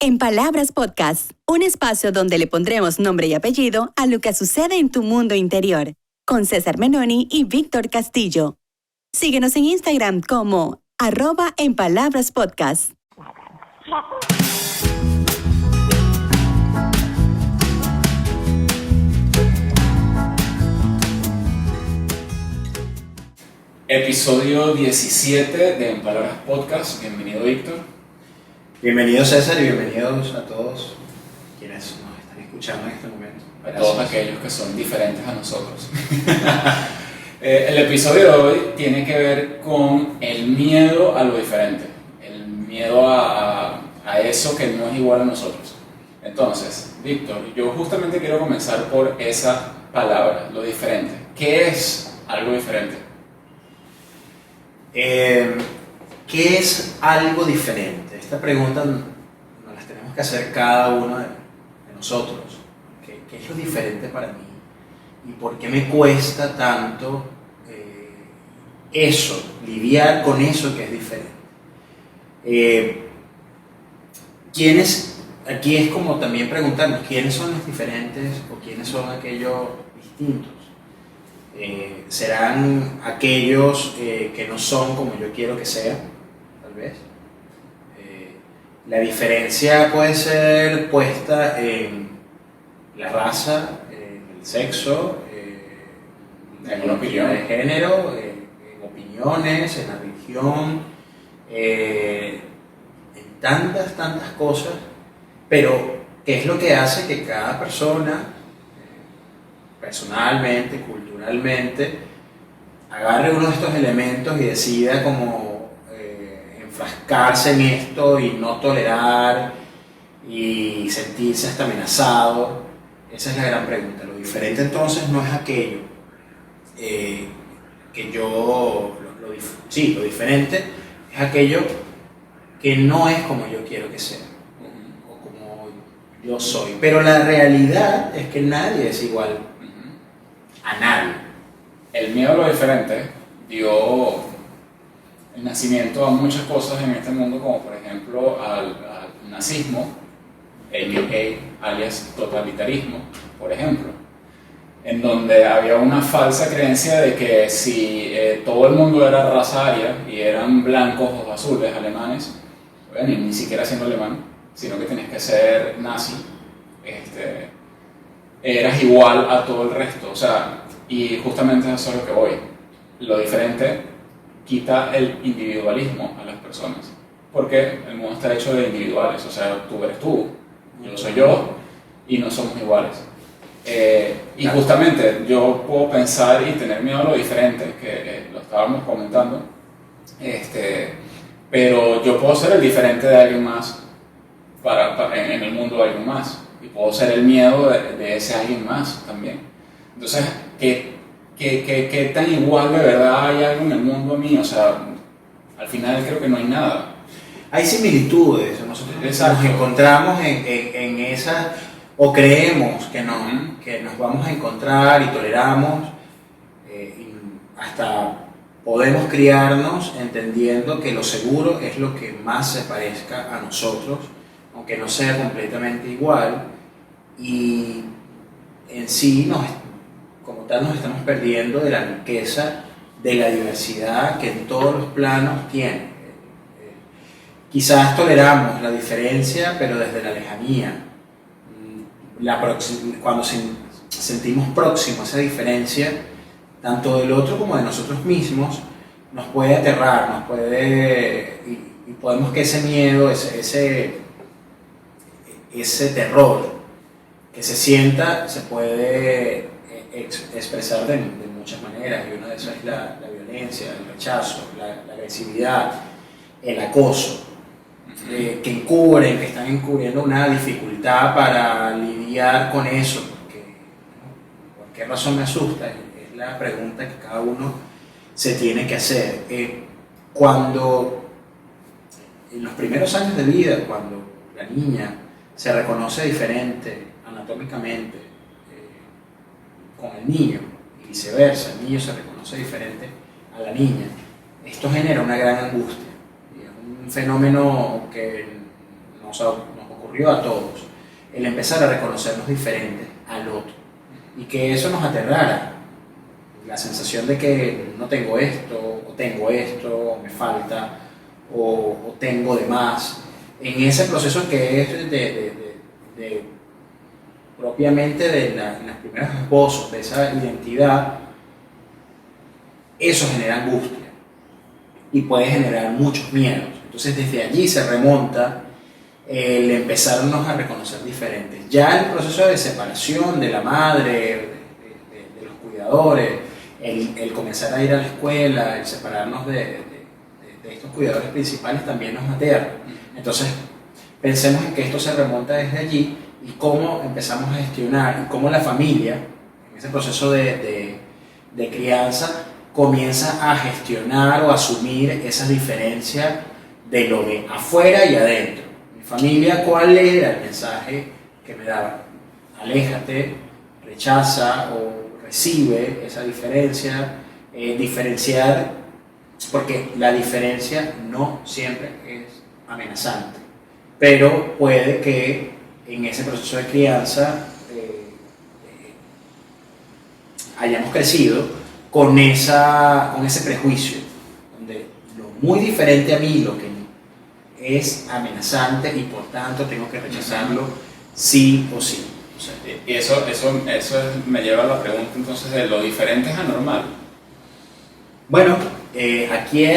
En Palabras Podcast, un espacio donde le pondremos nombre y apellido a lo que sucede en tu mundo interior, con César Menoni y Víctor Castillo. Síguenos en Instagram como @enpalabraspodcast. Episodio 17 de En Palabras Podcast. Bienvenido, Víctor. Bienvenido, César, y bienvenidos a todos quienes nos están escuchando en este momento. A todos aquellos que son diferentes a nosotros. El episodio de hoy tiene que ver con el miedo a lo diferente, el miedo a eso que no es igual a nosotros. Entonces, Víctor, yo justamente quiero comenzar por esa palabra, lo diferente. ¿Qué es algo diferente? ¿Qué es algo diferente? Esta pregunta nos las tenemos que hacer cada uno de nosotros. ¿Qué es lo diferente para mí? ¿Y por qué me cuesta tanto lidiar con eso que es diferente? Aquí es como también preguntarnos, ¿quiénes son los diferentes o quiénes son aquellos distintos? ¿Serán aquellos que no son como yo quiero que sean? Tal vez. La diferencia puede ser puesta en la raza, en el sexo, en la opinión de género, en opiniones, en la religión, en tantas cosas, pero ¿qué es lo que hace que cada persona, personalmente, culturalmente, agarre uno de estos elementos y decida como enfrascarse en esto y no tolerar y sentirse hasta amenazado? Esa es la gran pregunta. Lo diferente entonces no es aquello que yo... lo diferente es aquello que no es como yo quiero que sea o como yo soy. Pero la realidad es que nadie es igual a nadie. El miedo a lo diferente dio el nacimiento a muchas cosas en este mundo, como por ejemplo al nazismo, alias totalitarismo, por ejemplo, en donde había una falsa creencia de que si todo el mundo era raza aria y eran blancos o azules alemanes, bueno, y ni siquiera siendo alemán, sino que tenías que ser nazi, eras igual a todo el resto. O sea, y justamente eso es lo que voy. Lo diferente quita el individualismo a las personas, porque el mundo está hecho de individuales. O sea, tú eres tú, yo soy yo, y no somos iguales. Y justamente yo puedo pensar y tener miedo a lo diferente, que lo estábamos comentando, pero yo puedo ser el diferente de alguien más en el mundo de alguien más, y puedo ser el miedo de ese alguien más también. Entonces, ¿qué tan igual de verdad hay algo en el mundo a mí? O sea, al final creo que no hay nada. Hay similitudes, nosotros nos encontramos en esas, o creemos que nos vamos a encontrar y toleramos, y hasta podemos criarnos entendiendo que lo seguro es lo que más se parezca a nosotros, aunque no sea completamente igual, y en sí como tal nos estamos perdiendo de la riqueza de la diversidad que en todos los planos tiene. Quizás toleramos la diferencia, pero desde la lejanía. Cuando sentimos próximo a esa diferencia, tanto del otro como de nosotros mismos, nos puede aterrar, y podemos que ese miedo, ese terror que se sienta, se puede expresar de muchas maneras, y una de esas es la violencia, el rechazo, la agresividad, el acoso, que están encubriendo una dificultad para lidiar con eso, porque ¿por qué razón me asusta? Es la pregunta que cada uno se tiene que hacer. Cuando en los primeros años de vida, cuando la niña se reconoce diferente anatómicamente con el niño y viceversa, el niño se reconoce diferente a la niña, esto genera una gran angustia. Y es un fenómeno que nos ocurrió a todos, el empezar a reconocernos diferentes al otro y que eso nos aterrara. La sensación de que no tengo esto, o me falta, o tengo de más. En ese proceso que es propiamente de los primeros esbozos de esa identidad, eso genera angustia y puede generar muchos miedos. Entonces desde allí se remonta el empezarnos a reconocer diferentes. Ya el proceso de separación de la madre, de los cuidadores, el comenzar a ir a la escuela, el separarnos de estos cuidadores principales también nos aterra. Entonces pensemos en que esto se remonta desde allí y cómo empezamos a gestionar y cómo la familia, en ese proceso de crianza, comienza a gestionar o asumir esas diferencias de lo de afuera y adentro. Mi familia, ¿cuál era el mensaje que me daba? Aléjate, rechaza o recibe esa diferencia, diferenciar, porque la diferencia no siempre es amenazante, pero puede que en ese proceso de crianza hayamos crecido con ese prejuicio, donde lo muy diferente a mí, lo que es amenazante y por tanto tengo que rechazarlo sí o sí. O sea, y eso me lleva a la pregunta entonces de lo diferente es anormal. Bueno, aquí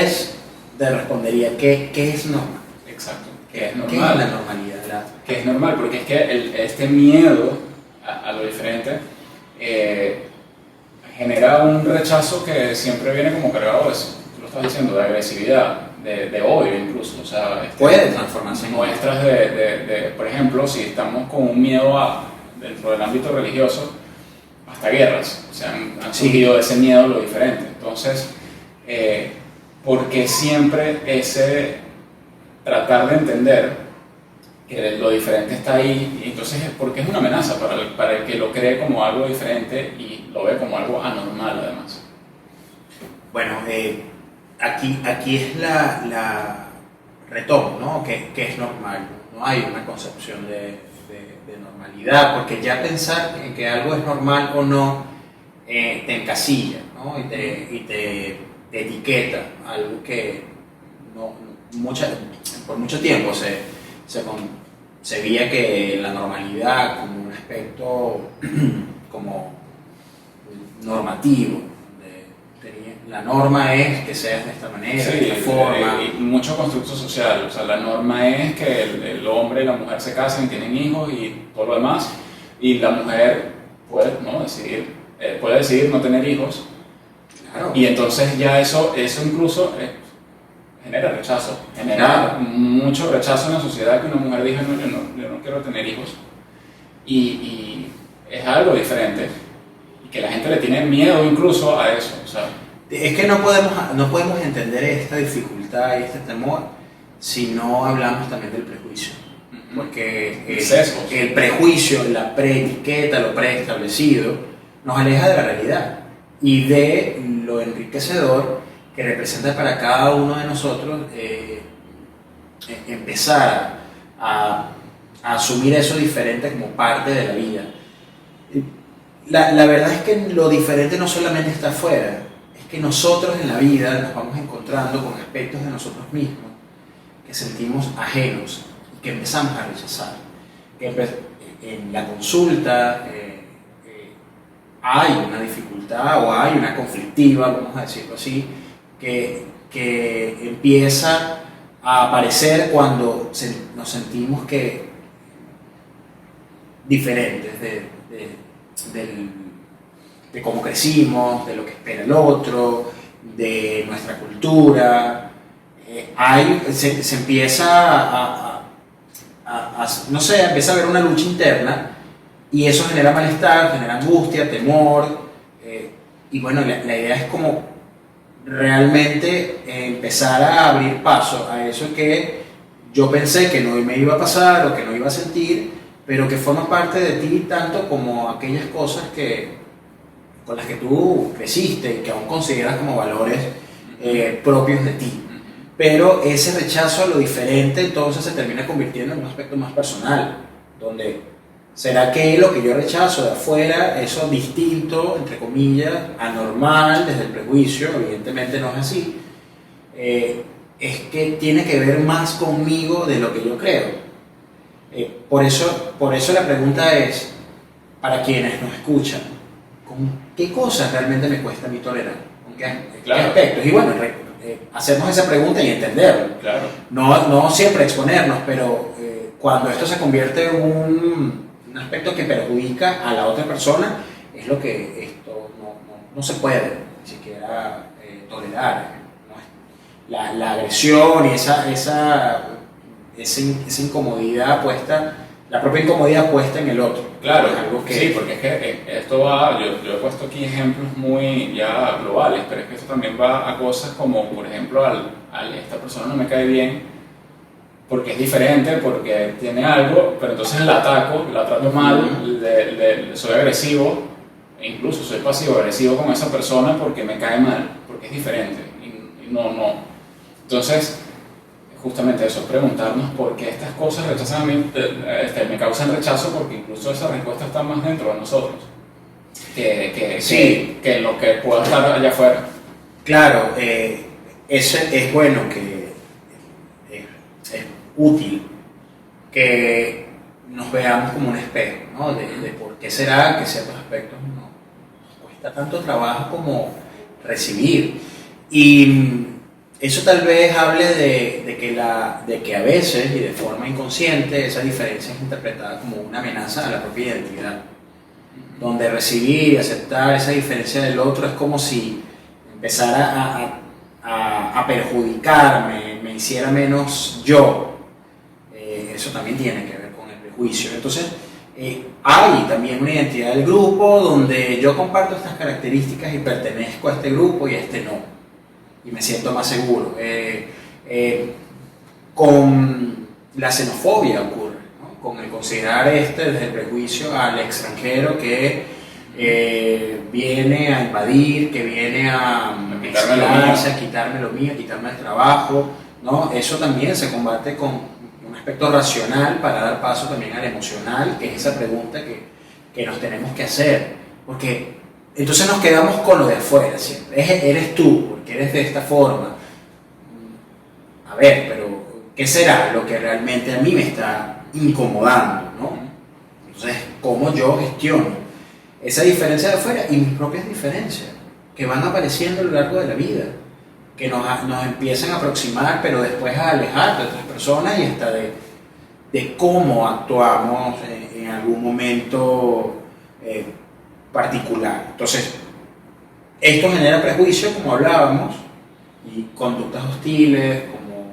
te respondería ¿qué es normal? Exacto, ¿qué es normal? ¿Qué es la normalidad? Que es normal, porque es que este miedo a lo diferente genera un rechazo que siempre viene como cargado de eso. Tú lo estás diciendo, de agresividad, de odio incluso. O sea, puede transformarse en muestras por ejemplo, si estamos con un miedo dentro del ámbito religioso, hasta guerras. O sea, han surgido ese miedo a lo diferente. Entonces, porque siempre ese tratar de entender que lo diferente está ahí, y entonces porque es una amenaza para el que lo cree como algo diferente y lo ve como algo anormal además. Bueno, aquí es la retomo, ¿no? ¿Qué es normal? No hay una concepción de normalidad, porque ya pensar en que algo es normal o no te encasilla, ¿no? y te etiqueta, algo que por mucho tiempo se veía que la normalidad como un aspecto como normativo. La norma es que seas de esta manera, de esta forma. Y mucho constructo social. O sea, la norma es que el hombre y la mujer se casan, tienen hijos y todo lo demás. Y la mujer puede decidir no tener hijos. Claro. Y entonces ya eso incluso genera rechazo. Genera mucho rechazo en la sociedad que una mujer diga, no, yo no quiero tener hijos. Y es algo diferente. Y que la gente le tiene miedo incluso a eso. O sea, es que no podemos entender esta dificultad y este temor si no hablamos también del prejuicio. Porque el prejuicio, la preetiqueta, lo preestablecido, nos aleja de la realidad y de lo enriquecedor que representa para cada uno de nosotros empezar a asumir eso diferente como parte de la vida. La verdad es que lo diferente no solamente está afuera, es que nosotros en la vida nos vamos encontrando con aspectos de nosotros mismos que sentimos ajenos y que empezamos a rechazar. En la consulta hay una dificultad o hay una conflictiva, vamos a decirlo así, que empieza a aparecer cuando nos sentimos diferentes de cómo crecimos, de lo que espera el otro, de nuestra cultura. Se empieza no sé, empieza a haber una lucha interna y eso genera malestar, genera angustia, temor, y bueno, la idea es como realmente empezar a abrir paso a eso que yo pensé que no me iba a pasar o que no iba a sentir, pero que forma parte de ti tanto como aquellas cosas con las que tú creciste y que aún consideras como valores propios de ti. pero ese rechazo a lo diferente entonces se termina convirtiendo en un aspecto más personal, donde ¿será que lo que yo rechazo de afuera, eso distinto, entre comillas, anormal desde el prejuicio, evidentemente no es así, es que tiene que ver más conmigo de lo que yo creo? Por eso la pregunta es, para quienes nos escuchan, ¿con qué cosas realmente me cuesta a mí tolerar? ¿Con qué aspectos? Y bueno, hacernos esa pregunta y entenderlo. Claro. No siempre exponernos, pero cuando esto se convierte en un aspecto que perjudica a la otra persona, es lo que esto no se puede ni siquiera tolerar. La agresión y esa incomodidad puesta, la propia incomodidad puesta en el otro. Claro, algo que, sí, porque es que esto va, yo he puesto aquí ejemplos muy ya globales, pero es que esto también va a cosas como, por ejemplo, esta persona no me cae bien porque es diferente, porque tiene algo, pero entonces la ataco, la trato mal, soy agresivo, e incluso soy pasivo-agresivo con esa persona porque me cae mal, porque es diferente, y no. Entonces, justamente eso, preguntarnos por qué estas cosas rechazan a mí, me causan rechazo, porque incluso esa respuesta está más dentro de nosotros que lo que pueda estar allá afuera. Claro, es bueno que es útil que nos veamos como un espejo, ¿no? De por qué será que ciertos aspectos nos cuesta tanto trabajo como recibir. Y eso tal vez hable de que a veces y de forma inconsciente esa diferencia es interpretada como una amenaza a la propia identidad, donde recibir y aceptar esa diferencia del otro es como si empezara a perjudicarme, me hiciera menos yo. Eso también tiene que ver con el prejuicio. Entonces, hay también una identidad del grupo donde yo comparto estas características y pertenezco a este grupo y a este no. Y me siento más seguro. Con la xenofobia ocurre, ¿no? Con el considerar desde el prejuicio al extranjero que viene a invadir, que viene a quitarme lo mío, a quitarme el trabajo, ¿no? Eso también se combate con un aspecto racional para dar paso también al emocional, que es esa pregunta que nos tenemos que hacer. Porque entonces nos quedamos con lo de afuera siempre. Eres tú, porque eres de esta forma. A ver, pero ¿qué será lo que realmente a mí me está incomodando, ¿no? Entonces, ¿cómo yo gestiono esa diferencia de afuera y mis propias diferencias que van apareciendo a lo largo de la vida? Que nos empiezan a aproximar, pero después a alejar de otras personas y hasta de cómo actuamos en algún momento particular. Entonces, esto genera prejuicio, como hablábamos, y conductas hostiles, como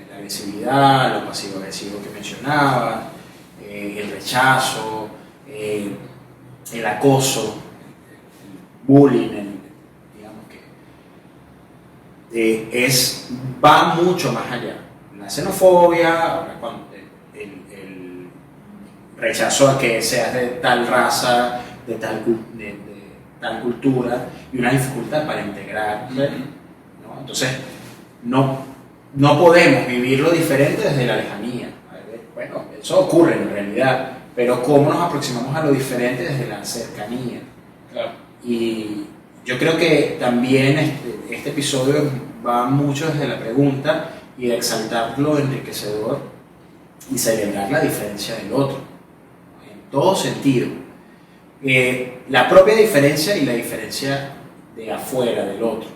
la agresividad, lo pasivo-agresivo que mencionaba, el rechazo, el acoso, el bullying, digamos que va mucho más allá. La xenofobia, ahora el rechazo a que seas de tal raza, de tal cultura, y una dificultad para integrar, ¿no? Entonces, no podemos vivirlo diferente desde la lejanía. Bueno, eso ocurre en realidad, pero ¿cómo nos aproximamos a lo diferente desde la cercanía? Claro. Y yo creo que también este episodio va mucho desde la pregunta y de exaltar lo enriquecedor y celebrar la diferencia del otro, en todo sentido. La propia diferencia y la diferencia de afuera del otro,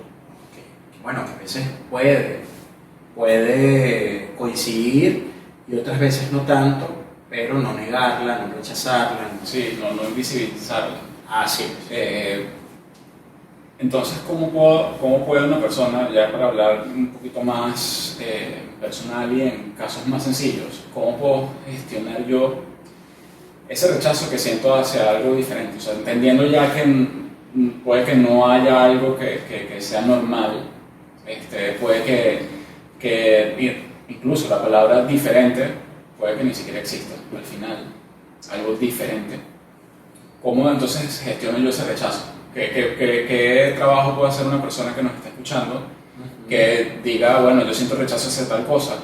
que a veces puede coincidir y otras veces no tanto, pero no negarla, no rechazarla. Sí, no invisibilizarla. Así es. Entonces, ¿cómo puede una persona, ya para hablar un poquito más personal y en casos más sencillos, cómo puedo gestionar yo ese rechazo que siento hacia algo diferente? O sea, entendiendo ya que puede que no haya algo que sea normal, puede que incluso la palabra diferente puede que ni siquiera exista al final, algo diferente. ¿Cómo entonces gestiono yo ese rechazo? ¿Qué trabajo puede hacer una persona que nos está escuchando que diga, bueno, yo siento rechazo hacia tal cosa,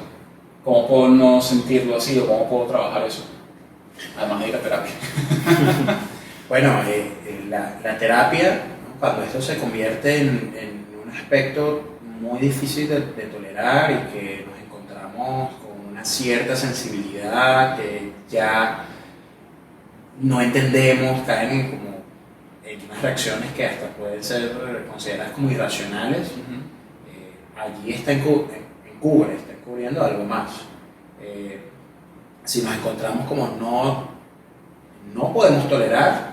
¿cómo puedo no sentirlo así o cómo puedo trabajar eso? Además de ir a terapia. Bueno, la terapia, ¿no? Cuando esto se convierte en un aspecto muy difícil de tolerar y que nos encontramos con una cierta sensibilidad que ya no entendemos, caen como en unas reacciones que hasta pueden ser consideradas como irracionales, allí está está encubriendo algo más. Si nos encontramos como no podemos tolerar,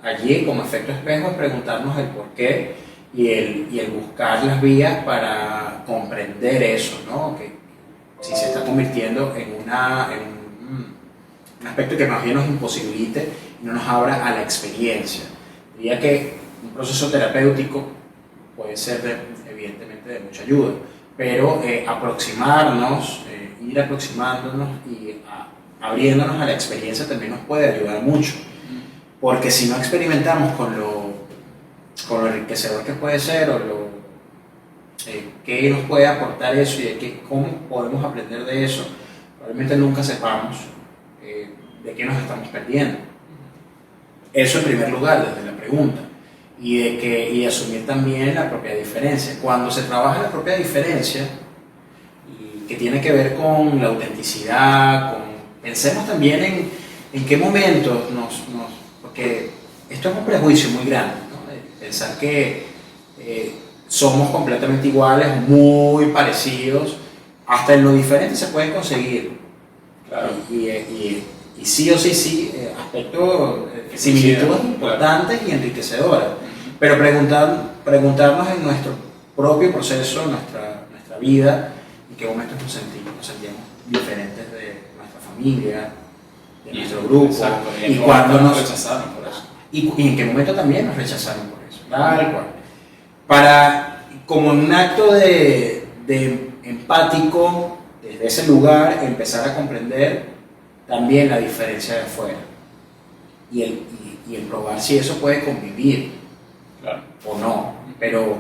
allí como efecto espejo es preguntarnos el por qué y el buscar las vías para comprender eso, ¿no? Que si se está convirtiendo en un aspecto que más bien nos imposibilite y no nos abra a la experiencia. Diría que un proceso terapéutico puede ser evidentemente de mucha ayuda, pero aproximarnos, ir aproximándonos y abriéndonos a la experiencia también nos puede ayudar mucho, porque si no experimentamos con lo enriquecedor que puede ser o qué nos puede aportar eso y cómo podemos aprender de eso, probablemente nunca sepamos de qué nos estamos perdiendo. Eso en primer lugar, desde la pregunta, y asumir también la propia diferencia. Cuando se trabaja la propia diferencia, y que tiene que ver con la autenticidad, pensemos también en qué momentos porque esto es un prejuicio muy grande, ¿no? De pensar que somos completamente iguales, muy parecidos, hasta en lo diferente se puede conseguir. Claro. Y sí o sí, aspectos, similitudes importantes y enriquecedoras. Pero preguntarnos en nuestro propio proceso, nuestra vida, en qué momentos nos sentimos diferentes de nuestra familia, de nuestro grupo. Exacto, y cuando nos rechazaron por eso. Y en qué momento también nos rechazaron por eso. Tal cual. Para, como un acto de empático, desde ese lugar, empezar a comprender también la diferencia de afuera y el probar si eso puede convivir, claro, o no, pero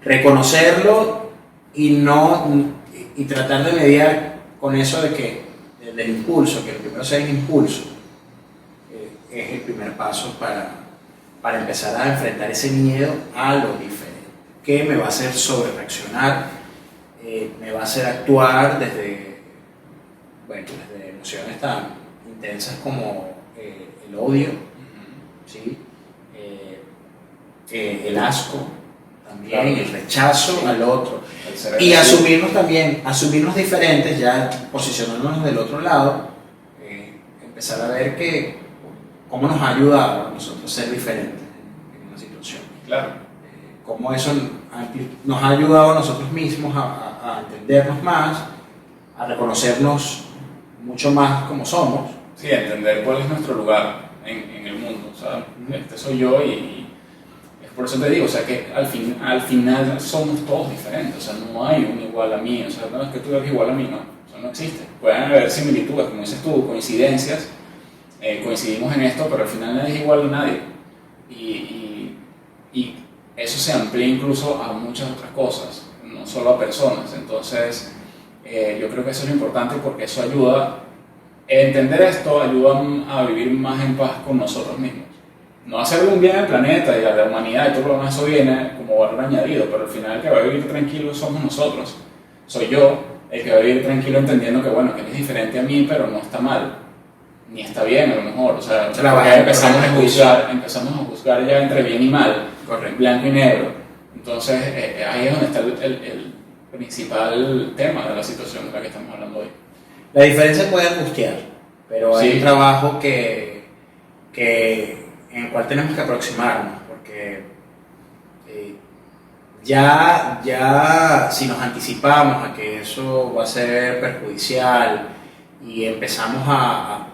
reconocerlo y tratar de mediar con eso del impulso, que el primero sea el impulso, es el primer paso para empezar a enfrentar ese miedo a lo diferente, que me va a hacer sobrereaccionar, me va a hacer actuar desde emociones tan intensas como el odio, ¿sí? El asco, también, claro, el rechazo, sí, al otro. Y asumirnos diferentes, ya posicionándonos del otro lado, empezar a ver cómo nos ha ayudado a nosotros ser diferentes en una situación. Claro. Cómo eso nos ha ayudado a nosotros mismos a entendernos más, a reconocernos mucho más como somos. Sí, entender cuál es nuestro lugar en el mundo. O sea, este soy yo y es por eso te digo, o sea, que al final somos todos diferentes. O sea, no hay un igual a mí. O sea, no es que tú eres igual a mí, no. O sea, no existe. Pueden haber similitudes, como dices tú, coincidencias. Coincidimos en esto, pero al final nadie es igual a nadie. Y eso se amplía incluso a muchas otras cosas, no solo a personas. Entonces, yo creo que eso es lo importante porque eso ayuda, entender esto ayuda a vivir más en paz con nosotros mismos. No hacerle un bien al planeta y a la humanidad y todo lo demás, eso viene como valor añadido, pero al final el que va a vivir tranquilo somos nosotros. Soy yo el que va a vivir tranquilo entendiendo que bueno, que él es diferente a mí, pero no está mal, ni está bien a lo mejor. O sea, empezamos a juzgar ya entre bien y mal, correcto, blanco y negro. Entonces ahí es donde está el principal tema de la situación de la que estamos hablando hoy. La diferencia puede angustiar, pero hay un trabajo en el cual tenemos que aproximarnos, porque ya si nos anticipamos a que eso va a ser perjudicial y empezamos a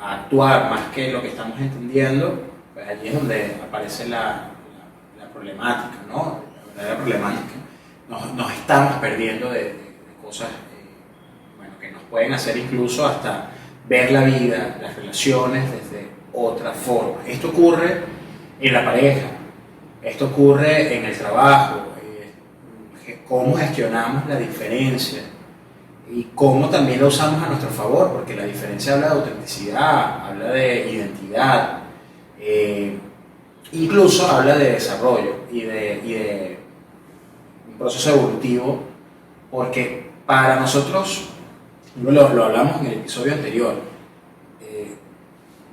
actuar más que lo que estamos entendiendo, pues allí es donde aparece la problemática, ¿no? La verdadera problemática. Nos estamos perdiendo de cosas que nos pueden hacer incluso hasta ver la vida, las relaciones desde otra forma. Esto ocurre en la pareja, esto ocurre en el trabajo, cómo gestionamos la diferencia y cómo también la usamos a nuestro favor, porque la diferencia habla de autenticidad, habla de identidad, incluso habla de desarrollo y de un proceso evolutivo, porque para nosotros, lo hablamos en el episodio anterior,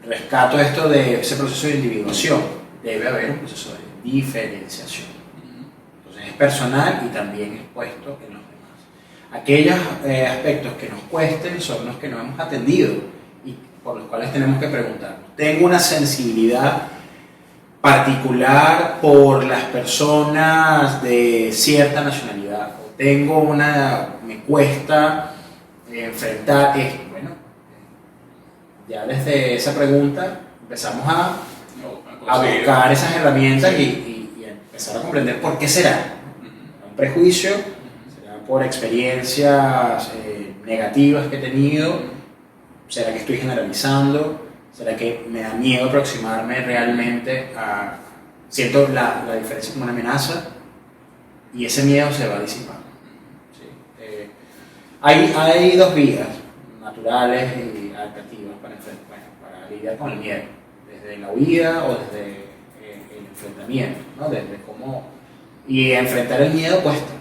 rescato esto de ese proceso de individuación, debe haber un proceso de diferenciación. Entonces es personal y también es puesto en los demás. Aquellos aspectos que nos cuesten son los que no hemos atendido y por los cuales tenemos que preguntarnos. Tengo una sensibilidad particular por las personas de cierta nacionalidad, o me cuesta enfrentar esto. Bueno, ya desde esa pregunta empezamos a buscar esas herramientas y empezar a comprender por qué será. Un prejuicio, será por experiencias negativas que he tenido, será que estoy generalizando, será que me da miedo aproximarme realmente siento la diferencia como una amenaza y ese miedo se va disipando. ¿Sí? Hay dos vías naturales y adaptativas para lidiar con el miedo, desde la huida o desde el enfrentamiento, ¿no? Desde cómo, y enfrentar el miedo cuesta.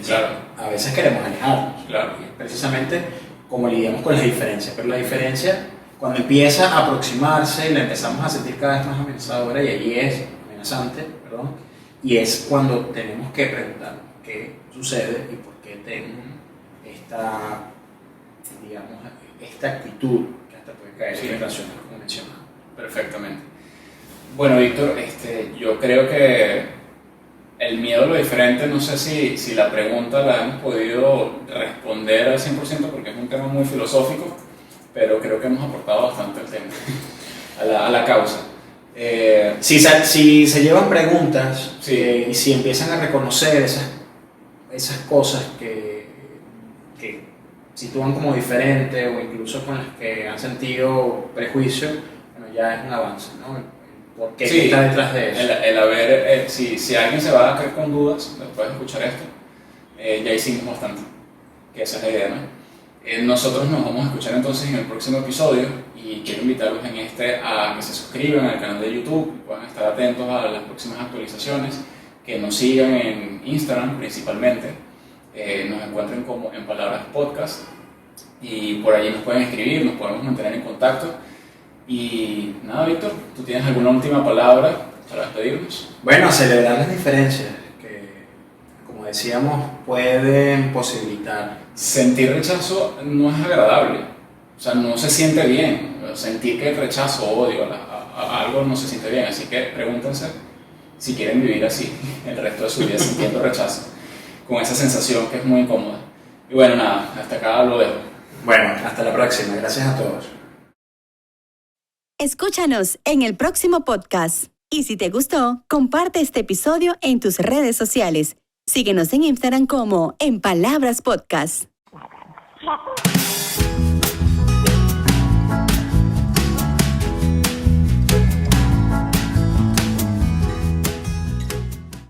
Claro. A veces queremos alejarnos, claro. Y es precisamente como lidiamos con la diferencia, pero la diferencia cuando empieza a aproximarse la empezamos a sentir cada vez más amenazadora y allí es amenazante, y es cuando tenemos que preguntarnos qué sucede y por qué tengo esta actitud que hasta puede caer en relaciones como mencionaba. Perfectamente. Bueno, Víctor, yo creo que el miedo a lo diferente, no sé si la pregunta la hemos podido responder al 100% porque es un tema muy filosófico, pero creo que hemos aportado bastante al tema, a la causa. Si se llevan preguntas, sí, y si empiezan a reconocer esas cosas que sitúan como diferentes o incluso con las que han sentido prejuicio, bueno, ya es un avance, ¿no? ¿Por qué está detrás de eso? Si alguien se va a quedar con dudas después de escuchar esto, ya hicimos bastante, que esa es la idea, ¿no? Nosotros nos vamos a escuchar entonces en el próximo episodio y quiero invitarlos a que se suscriban al canal de YouTube, que puedan estar atentos a las próximas actualizaciones, que nos sigan en Instagram principalmente, nos encuentren como En Palabras Podcast y por allí nos pueden escribir, nos podemos mantener en contacto. Y nada, Víctor, ¿tú tienes alguna última palabra para despedirnos? Bueno, celebrar las diferencias que, como decíamos, pueden posibilitar. Sentir rechazo no es agradable, o sea, no se siente bien. Sentir que rechazo o odio a algo no se siente bien, así que pregúntense si quieren vivir así el resto de su vida sintiendo rechazo, con esa sensación que es muy incómoda. Y bueno, nada, hasta acá lo dejo. Bueno, hasta la próxima, gracias a todos. Escúchanos en el próximo podcast. Y si te gustó, comparte este episodio en tus redes sociales. Síguenos en Instagram como En Palabras Podcast.